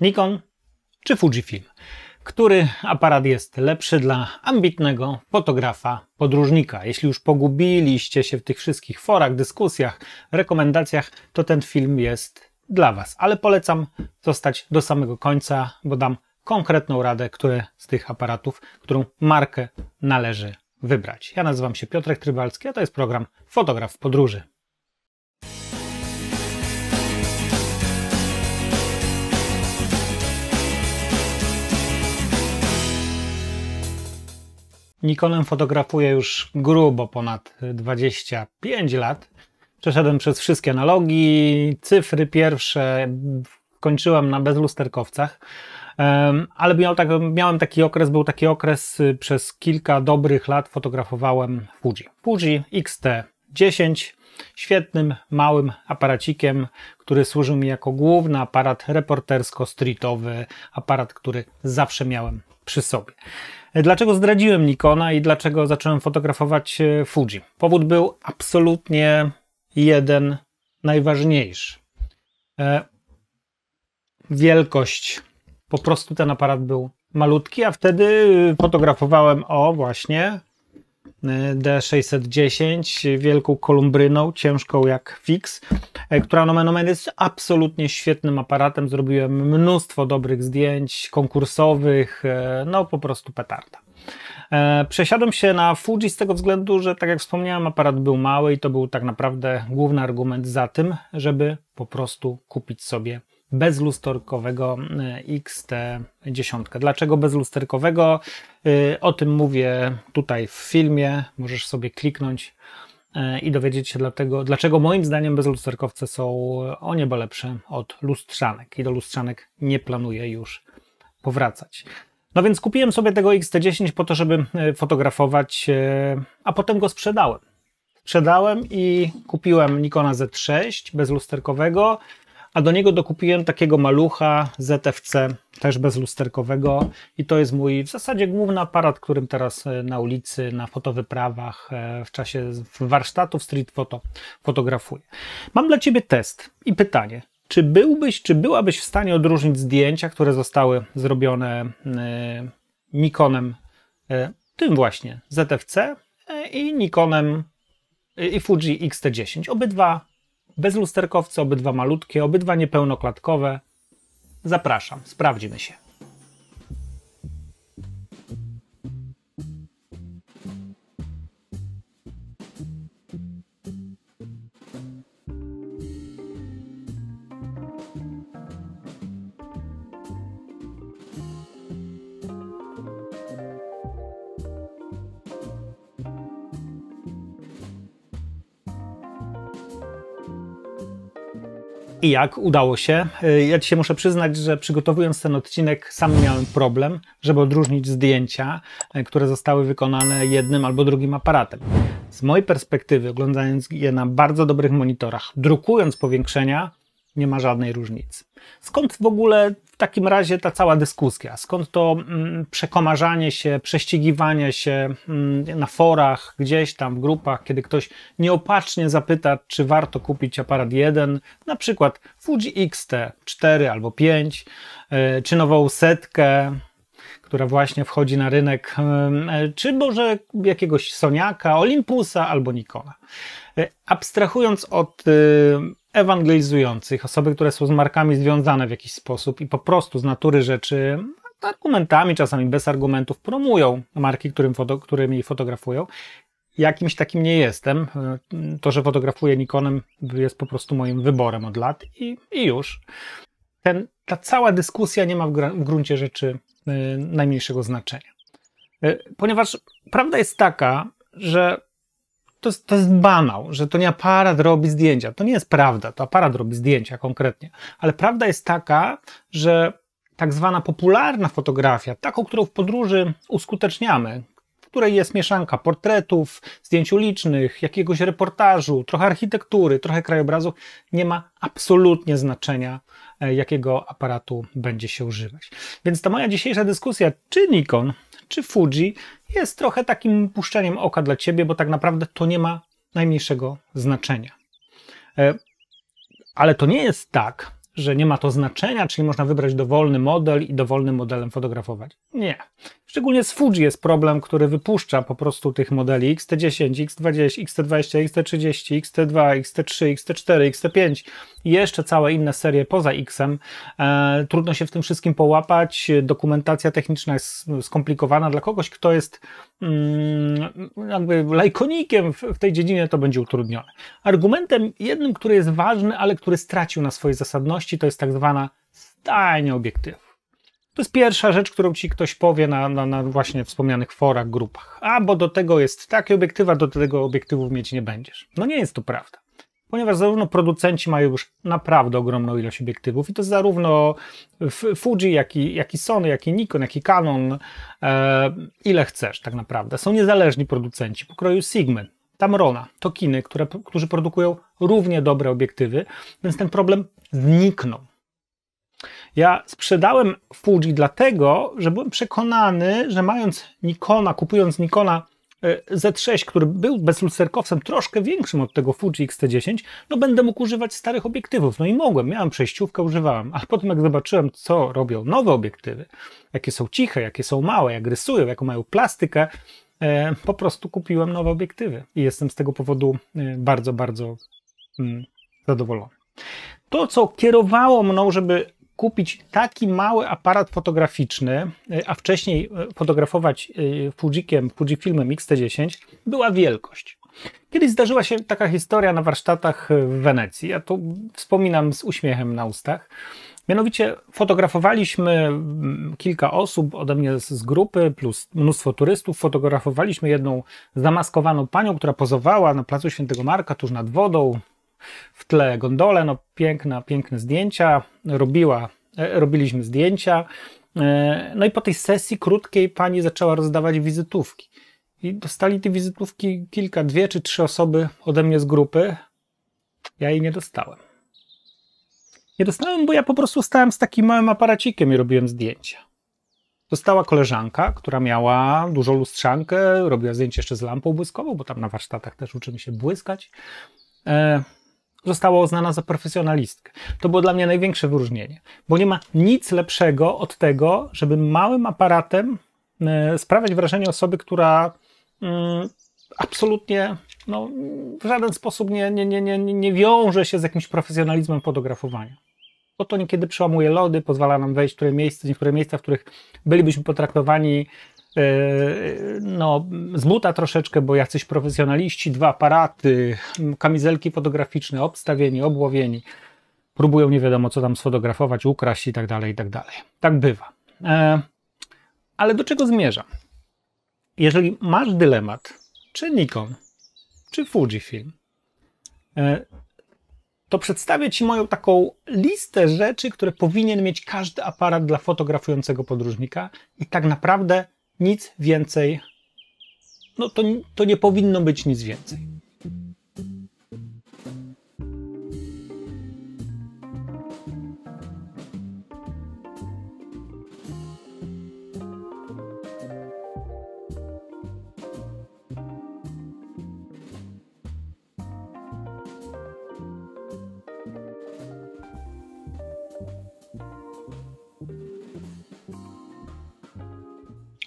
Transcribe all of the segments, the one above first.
Nikon czy Fujifilm? Który aparat jest lepszy dla ambitnego fotografa podróżnika? Jeśli już pogubiliście się w tych wszystkich forach, dyskusjach, rekomendacjach, to ten film jest dla Was. Ale polecam zostać do samego końca, bo dam konkretną radę, które z tych aparatów, którą markę należy wybrać. Ja nazywam się Piotrek Trybacki, a to jest program Fotograf w Podróży. Nikonem fotografuję już grubo ponad 25 lat. Przeszedłem przez wszystkie analogi, cyfry pierwsze, kończyłem na bezlusterkowcach, ale miałem taki okres, był taki okres, przez kilka dobrych lat fotografowałem Fuji X-T10, świetnym, małym aparacikiem, który służył mi jako główny aparat reportersko-streetowy, aparat, który zawsze miałem przy sobie. Dlaczego zdradziłem Nikona i dlaczego zacząłem fotografować Fuji? Powód był absolutnie jeden, najważniejszy. Wielkość. Po prostu ten aparat był malutki, a wtedy fotografowałem właśnie D610, wielką kolumbryną, ciężką jak fix, która nomen omen jest absolutnie świetnym aparatem. Zrobiłem mnóstwo dobrych zdjęć konkursowych, no po prostu petarda. Przesiadłem się na Fuji z tego względu, że tak jak wspomniałem, aparat był mały i to był tak naprawdę główny argument za tym, żeby po prostu kupić sobie bezlusterkowego X-T10. Dlaczego bezlusterkowego? O tym mówię tutaj w filmie. Możesz sobie kliknąć i dowiedzieć się dlaczego moim zdaniem bezlusterkowce są o niebo lepsze od lustrzanek. I do lustrzanek nie planuję już powracać. No więc kupiłem sobie tego X-T10 po to, żeby fotografować, a potem go sprzedałem. Sprzedałem i kupiłem Nikona Z6 bezlusterkowego, a do niego dokupiłem takiego malucha ZFC, też bezlusterkowego, i to jest mój w zasadzie główny aparat, którym teraz na ulicy, na fotowyprawach, w czasie warsztatów street photo fotografuję. Mam dla Ciebie test i pytanie. Czy byłabyś w stanie odróżnić zdjęcia, które zostały zrobione Nikonem, tym właśnie ZFC, i Nikonem i Fuji X-T10? Obydwa bezlusterkowce, obydwa malutkie, obydwa niepełnoklatkowe. Zapraszam, sprawdzimy się. I jak udało się? Ja Ci się muszę przyznać, że przygotowując ten odcinek sam miałem problem, żeby odróżnić zdjęcia, które zostały wykonane jednym albo drugim aparatem. Z mojej perspektywy, oglądając je na bardzo dobrych monitorach, drukując powiększenia, nie ma żadnej różnicy. Skąd w ogóle w takim razie ta cała dyskusja? Skąd to przekomarzanie się, prześcigiwanie się na forach, gdzieś tam w grupach, kiedy ktoś nieopatrznie zapyta, czy warto kupić aparat jeden, na przykład Fuji X-T4 albo 5, czy nową setkę, która właśnie wchodzi na rynek, czy może jakiegoś Soniaka, Olympusa albo Nikona. Abstrahując od ewangelizujących, osoby, które są z markami związane w jakiś sposób i po prostu z natury rzeczy argumentami, czasami bez argumentów, promują marki, którymi fotografują. Jakimś takim nie jestem. To, że fotografuję Nikonem, jest po prostu moim wyborem od lat i już. Ta cała dyskusja nie ma w gruncie rzeczy najmniejszego znaczenia. Ponieważ prawda jest taka, że to jest banał, że to nie aparat robi zdjęcia. To nie jest prawda, to aparat robi zdjęcia konkretnie. Ale prawda jest taka, że tak zwana popularna fotografia, taką, którą w podróży uskuteczniamy, w której jest mieszanka portretów, zdjęć ulicznych, jakiegoś reportażu, trochę architektury, trochę krajobrazu, nie ma absolutnie znaczenia, jakiego aparatu będzie się używać. Więc ta moja dzisiejsza dyskusja, czy Nikon, czy Fuji, jest trochę takim puszczeniem oka dla Ciebie, bo tak naprawdę to nie ma najmniejszego znaczenia. Ale to nie jest tak, że nie ma to znaczenia, czyli można wybrać dowolny model i dowolnym modelem fotografować. Nie. Szczególnie z Fuji jest problem, który wypuszcza po prostu tych modeli X-T10, X-20, X-T20, X-T30, X-T2, X-T3, X-T4, X-T5 i jeszcze całe inne serie poza X-em. Trudno się w tym wszystkim połapać. Dokumentacja techniczna jest skomplikowana. Dla kogoś, kto jest jakby lajkonikiem w tej dziedzinie, to będzie utrudnione. Argumentem jednym, który jest ważny, ale który stracił na swojej zasadności, to jest tak zwana stajnia obiektywów. To jest pierwsza rzecz, którą ci ktoś powie na właśnie wspomnianych forach, grupach. A, bo do tego jest taki obiektyw, a do tego obiektywów mieć nie będziesz. No nie jest to prawda. Ponieważ zarówno producenci mają już naprawdę ogromną ilość obiektywów i to zarówno Fuji, jak i Sony, jak i Nikon, jak i Canon, ile chcesz tak naprawdę. Są niezależni producenci pokroju Sigmy, Tamrona, Tokiny, którzy produkują równie dobre obiektywy, więc ten problem zniknął. Ja sprzedałem Fuji dlatego, że byłem przekonany, że kupując Nikona Z6, który był bezlusterkowcem troszkę większym od tego Fuji X-T10, no będę mógł używać starych obiektywów. No i mogłem, miałem przejściówkę, używałem. Ale potem jak zobaczyłem, co robią nowe obiektywy, jakie są ciche, jakie są małe, jak rysują, jaką mają plastykę, po prostu kupiłem nowe obiektywy i jestem z tego powodu bardzo, bardzo zadowolony. To, co kierowało mną, żeby kupić taki mały aparat fotograficzny, a wcześniej fotografować Fujifilmem X-T10, była wielkość. Kiedyś zdarzyła się taka historia na warsztatach w Wenecji. Ja to wspominam z uśmiechem na ustach. Mianowicie fotografowaliśmy kilka osób ode mnie z grupy, plus mnóstwo turystów. Fotografowaliśmy jedną zamaskowaną panią, która pozowała na placu Świętego Marka, tuż nad wodą, w tle gondolę, no piękne zdjęcia, robiliśmy zdjęcia. No i po tej sesji krótkiej pani zaczęła rozdawać wizytówki. I dostali te wizytówki dwie czy trzy osoby ode mnie z grupy. Ja jej nie dostałem. Nie dostałem, bo ja po prostu stałem z takim małym aparacikiem i robiłem zdjęcia. Dostała koleżanka, która miała dużą lustrzankę, robiła zdjęcie jeszcze z lampą błyskową, bo tam na warsztatach też uczymy się błyskać. Została uznana za profesjonalistkę. To było dla mnie największe wyróżnienie, bo nie ma nic lepszego od tego, żeby małym aparatem sprawiać wrażenie osoby, która absolutnie w żaden sposób nie wiąże się z jakimś profesjonalizmem fotografowania. Bo to niekiedy przełamuje lody, pozwala nam wejść w niektóre miejsca, w których bylibyśmy potraktowani z buta troszeczkę, bo jacyś profesjonaliści, dwa aparaty, kamizelki fotograficzne, obstawieni, obłowieni, próbują nie wiadomo co tam sfotografować, ukraść i tak dalej, i tak dalej. Tak bywa. Ale do czego zmierzam? Jeżeli masz dylemat, czy Nikon, czy Fujifilm, to przedstawię Ci moją taką listę rzeczy, które powinien mieć każdy aparat dla fotografującego podróżnika i tak naprawdę nic więcej, to nie powinno być nic więcej.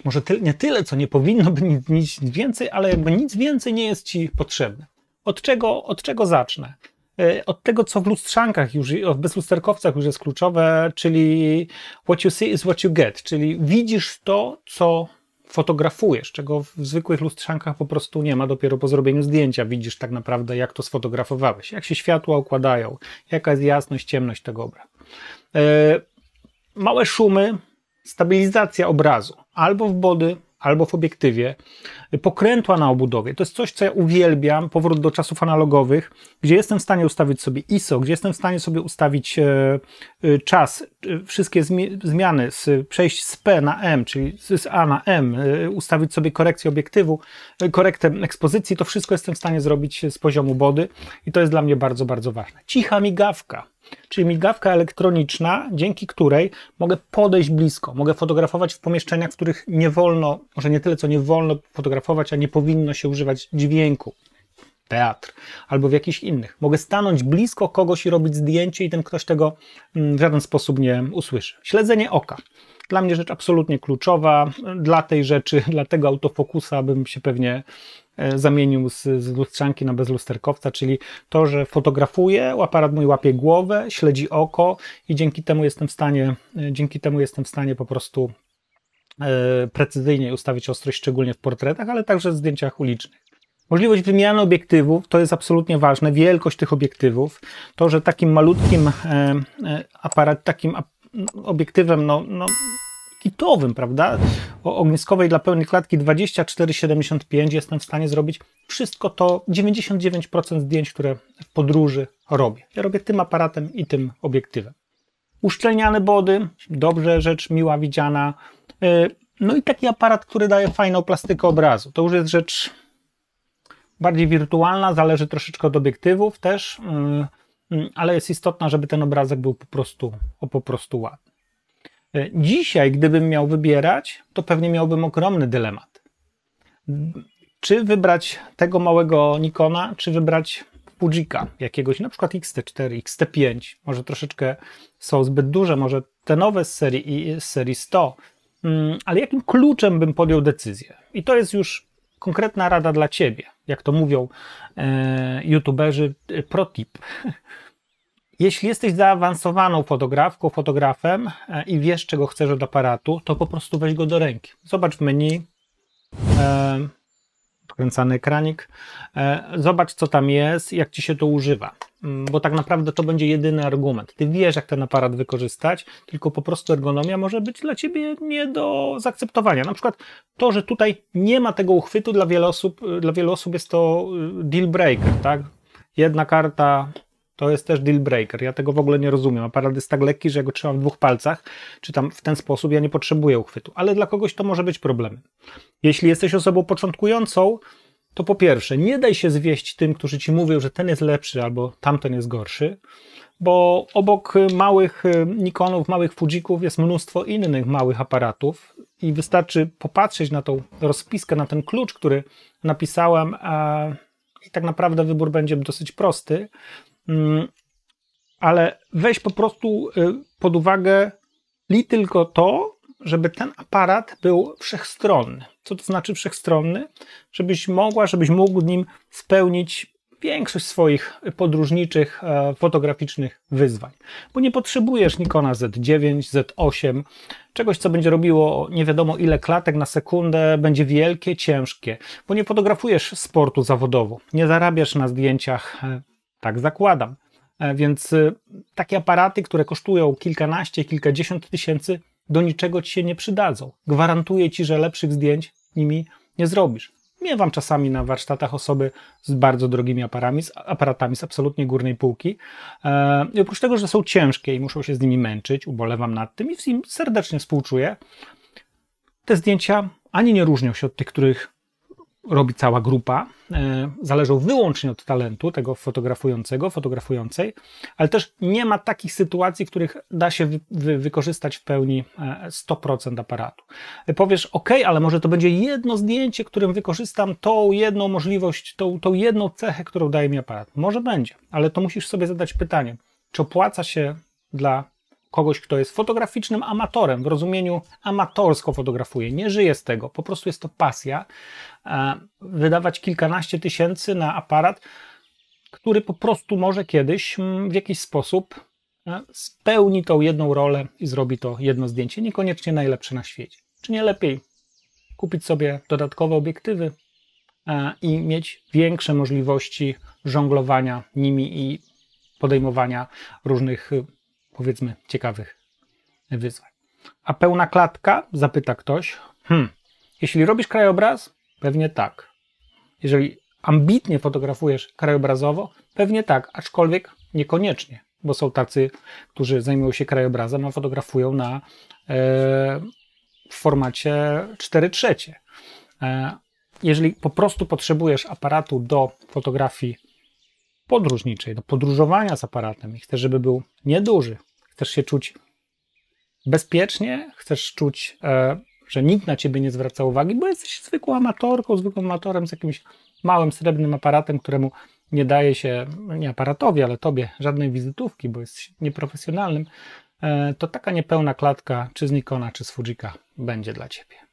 Może nie tyle, co nie powinno być nic więcej, ale jakby nic więcej nie jest Ci potrzebne. Od czego zacznę? Od tego, co w lustrzankach, w bezlusterkowcach już jest kluczowe, czyli what you see is what you get, czyli widzisz to, co fotografujesz, czego w zwykłych lustrzankach po prostu nie ma. Dopiero po zrobieniu zdjęcia widzisz tak naprawdę, jak to sfotografowałeś, jak się światła układają, jaka jest jasność, ciemność tego obrazu. Małe szumy, stabilizacja obrazu, albo w body, albo w obiektywie, pokrętła na obudowie. To jest coś, co ja uwielbiam, powrót do czasów analogowych, gdzie jestem w stanie ustawić sobie ISO, gdzie jestem w stanie sobie ustawić czas, wszystkie zmiany, przejść z P na M, czyli z A na M, ustawić sobie korekcję obiektywu, korektę ekspozycji, to wszystko jestem w stanie zrobić z poziomu body i to jest dla mnie bardzo, bardzo ważne. Cicha migawka, czyli migawka elektroniczna, dzięki której mogę podejść blisko, mogę fotografować w pomieszczeniach, w których nie wolno, może nie tyle co nie wolno fotografować, a nie powinno się używać dźwięku. teatr albo w jakichś innych. Mogę stanąć blisko kogoś i robić zdjęcie i ten ktoś tego w żaden sposób nie usłyszy. Śledzenie oka. Dla mnie rzecz absolutnie kluczowa. Dla tej rzeczy, dla tego autofokusa bym się pewnie zamienił z lustrzanki na bezlusterkowca, czyli to, że fotografuję, aparat mój łapie głowę, śledzi oko i dzięki temu jestem w stanie po prostu precyzyjnie ustawić ostrość, szczególnie w portretach, ale także w zdjęciach ulicznych. Możliwość wymiany obiektywów to jest absolutnie ważne. Wielkość tych obiektywów, to, że takim malutkim obiektywem, kitowym, prawda, o ogniskowej dla pełnej klatki 24-75 jestem w stanie zrobić wszystko to, 99% zdjęć, które w podróży robię. Ja robię tym aparatem i tym obiektywem. Uszczelniane body, dobrze, rzecz miła, widziana. No i taki aparat, który daje fajną plastykę obrazu. To już jest rzecz bardziej wirtualna, zależy troszeczkę od obiektywów też, ale jest istotna, żeby ten obrazek był po prostu ładny. Dzisiaj, gdybym miał wybierać, to pewnie miałbym ogromny dylemat. Czy wybrać tego małego Nikona, czy wybrać Fujika jakiegoś, na przykład X-T4, X-T5, może troszeczkę są zbyt duże, może te nowe z serii 100, ale jakim kluczem bym podjął decyzję? I to jest już konkretna rada dla Ciebie, jak to mówią youtuberzy, pro tip. Jeśli jesteś zaawansowaną fotografką, fotografem i wiesz, czego chcesz od aparatu, to po prostu weź go do ręki. Zobacz w menu, odkręcany ekranik, zobacz, co tam jest, jak Ci się to używa, bo tak naprawdę to będzie jedyny argument. Ty wiesz, jak ten aparat wykorzystać, tylko po prostu ergonomia może być dla Ciebie nie do zaakceptowania. Na przykład to, że tutaj nie ma tego uchwytu, dla wielu osób jest to deal breaker, tak? Jedna karta to jest też deal breaker. Ja tego w ogóle nie rozumiem. Aparat jest tak lekki, że ja go trzymam w dwóch palcach, czy tam w ten sposób ja nie potrzebuję uchwytu, ale dla kogoś to może być problemem. Jeśli jesteś osobą początkującą, to po pierwsze, nie daj się zwieść tym, którzy Ci mówią, że ten jest lepszy albo tamten jest gorszy, bo obok małych Nikonów, małych Fujików jest mnóstwo innych małych aparatów i wystarczy popatrzeć na tą rozpiskę, na ten klucz, który napisałem, i tak naprawdę wybór będzie dosyć prosty, ale weź po prostu pod uwagę tylko to, żeby ten aparat był wszechstronny. Co to znaczy wszechstronny? Żebyś mógł nim spełnić większość swoich podróżniczych, fotograficznych wyzwań. Bo nie potrzebujesz Nikona Z9, Z8, czegoś, co będzie robiło nie wiadomo ile klatek na sekundę, będzie wielkie, ciężkie, bo nie fotografujesz sportu zawodowo, nie zarabiasz na zdjęciach, tak zakładam. Więc takie aparaty, które kosztują kilkanaście, kilkadziesiąt tysięcy, do niczego Ci się nie przydadzą. Gwarantuję Ci, że lepszych zdjęć nimi nie zrobisz. Miewam czasami na warsztatach osoby z bardzo drogimi aparatami z absolutnie górnej półki. I oprócz tego, że są ciężkie i muszą się z nimi męczyć, ubolewam nad tym i im serdecznie współczuję, te zdjęcia ani nie różnią się od tych, których robi cała grupa, zależą wyłącznie od talentu tego fotografującej, ale też nie ma takich sytuacji, w których da się wykorzystać w pełni 100% aparatu. Powiesz, ok, ale może to będzie jedno zdjęcie, którym wykorzystam tą jedną możliwość, tą jedną cechę, którą daje mi aparat. Może będzie, ale to musisz sobie zadać pytanie, czy opłaca się dla kogoś, kto jest fotograficznym amatorem, w rozumieniu amatorsko fotografuje, nie żyje z tego, po prostu jest to pasja, wydawać kilkanaście tysięcy na aparat, który po prostu może kiedyś w jakiś sposób spełni tą jedną rolę i zrobi to jedno zdjęcie, niekoniecznie najlepsze na świecie. Czy nie lepiej kupić sobie dodatkowe obiektywy i mieć większe możliwości żonglowania nimi i podejmowania różnych, powiedzmy, ciekawych wyzwań. A pełna klatka? Zapyta ktoś. Jeśli robisz krajobraz? Pewnie tak. Jeżeli ambitnie fotografujesz krajobrazowo? Pewnie tak, aczkolwiek niekoniecznie, bo są tacy, którzy zajmują się krajobrazem, a fotografują w formacie 4:3. Jeżeli po prostu potrzebujesz aparatu do fotografii podróżniczej, do podróżowania z aparatem i chcesz, żeby był nieduży, chcesz się czuć bezpiecznie, chcesz czuć, że nikt na ciebie nie zwraca uwagi, bo jesteś zwykłą amatorką, zwykłym amatorem z jakimś małym srebrnym aparatem, któremu nie daje się, nie aparatowi, ale tobie, żadnej wizytówki, bo jest nieprofesjonalnym, to taka niepełna klatka, czy z Nikona, czy z Fujika będzie dla ciebie.